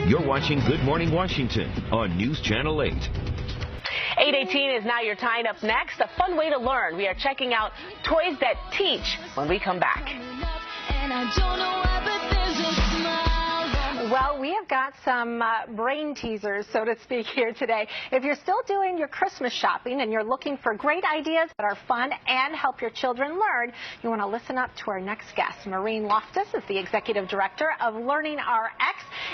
You're watching Good Morning Washington on News Channel 8. 8:18 is now your time. Up next, a fun way to learn. We are checking out toys that teach when we come back. Well, we have got some brain teasers, so to speak, here today. If you're still doing your Christmas shopping and you're looking for great ideas that are fun and help your children learn, you want to listen up to our next guest. Maureen Loftus is the Executive Director of LearningRx.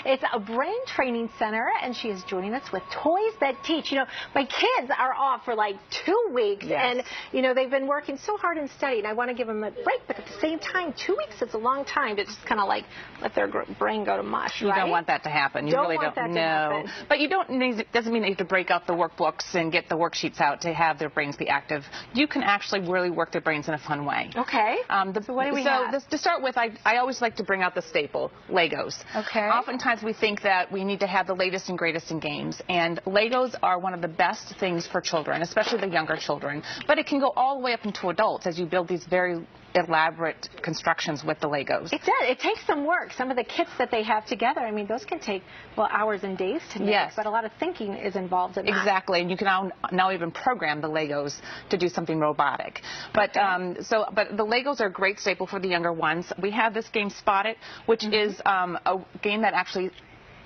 It's a brain training center, and she is joining us with toys that teach. You know, my kids are off for like 2 weeks, and, you know, they've been working so hard and studying. I want to give them a break, but at the same time, 2 weeks is a long time to just kind of like let their brain go to mush. You don't want that to happen. You really don't. No. But you don't need, doesn't mean that you have to break out the workbooks and get the worksheets out to have their brains be active. You can actually really work their brains in a fun way. Okay. So what do we have? To start with, I always like to bring out the staple, Legos. Okay. Oftentimes we think that we need to have the latest and greatest in games, and Legos are one of the best things for children, especially the younger children. But it can go all the way up into adults as you build these very elaborate constructions with the Legos. It does. It takes some work. Some of the kits that they have together, I mean, those can take, well, hours and days to make. Yes. But a lot of thinking is involved in that. Exactly. And you can now even program the Legos to do something robotic. But but the Legos are a great staple for the younger ones. We have this game Spot It, which is a game that actually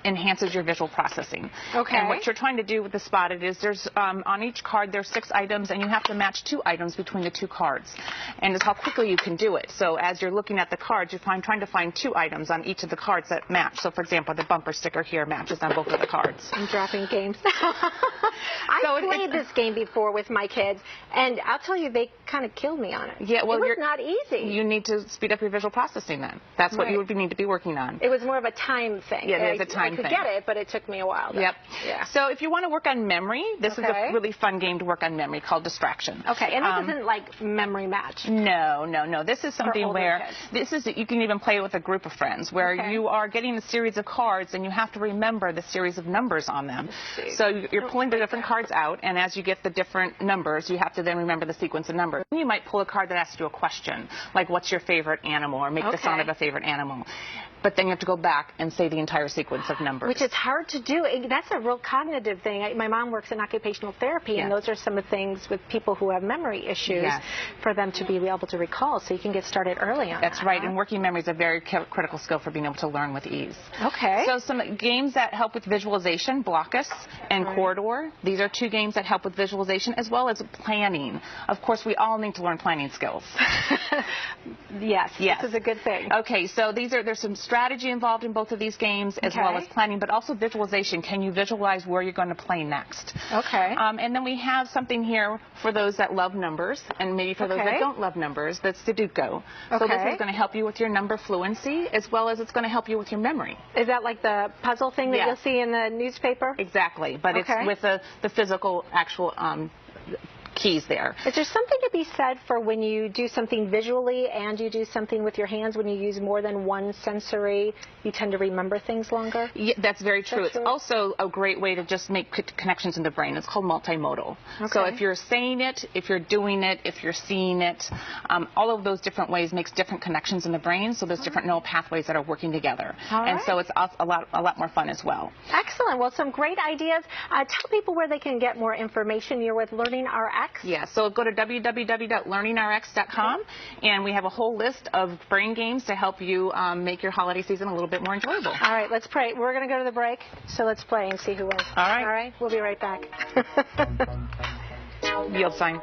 enhances your visual processing. Okay. And what you're trying to do with the Spot It is there's on each card there's 6 items, and you have to match 2 items between the 2 cards. And it's how quickly you can do it. So as you're looking at the cards, you're trying to find 2 items on each of the cards that match. So for example, the bumper sticker here matches on both of the cards. I'm dropping games. I played this game before with my kids, and I'll tell you, they kind of killed me on it. Yeah, well, it was not easy. You need to speed up your visual processing then. That's what you would need to be working on. It was more of a time thing. Yeah, it is a time thing. I could get it, but it took me a while. Yep. Yeah. So if you want to work on memory, this is a really fun game to work on memory called Distraction. Okay, and this isn't like memory match. No. This is something where you can even play with a group of friends where you are getting a series of cards and you have to remember the series of numbers on them. So you're pulling the different cards out, and as you get the different numbers, you have to then remember the sequence of numbers. You might pull a card that asks you a question, like what's your favorite animal, or make the sound of a favorite animal. But then you have to go back and say the entire sequence of numbers. Which is hard to do. That's a real cognitive thing. My mom works in occupational therapy, and those are some of the things with people who have memory issues for them to be able to recall, so you can get started early on That's right, and working memory is a very critical skill for being able to learn with ease. Okay. So some games that help with visualization, Blockus and Corridor. These are 2 games that help with visualization as well as planning. Of course, we all need to learn planning skills. Yes, this is a good thing. Okay, so there's some strategy involved in both of these games as well as planning, but also visualization. Can you visualize where you're going to play next? Okay. And then we have something here for those that love numbers, and maybe for those that don't love numbers, that's Sudoku. So this is going to help you with your number fluency as well as it's going to help you with your memory. Is that like the puzzle thing that you'll see in the newspaper? Exactly, but it's with the physical actual keys there. Is there something to be said for when you do something visually and you do something with your hands, when you use more than one sensory, you tend to remember things longer? Yeah, that's very true. It's also a great way to just make connections in the brain. It's called multimodal. So if you're saying it, if you're doing it, if you're seeing it, all of those different ways makes different connections in the brain, so there's different neural pathways that are working together. And so it's a lot more fun as well. Excellent. Well, some great ideas. Tell people where they can get more information. You're with LearningRx. Yeah, so go to www.learningrx.com, and we have a whole list of brain games to help you make your holiday season a little bit more enjoyable. All right, let's pray. We're going to go to the break, so let's play and see who wins. All right. All right, we'll be right back. Yield sign.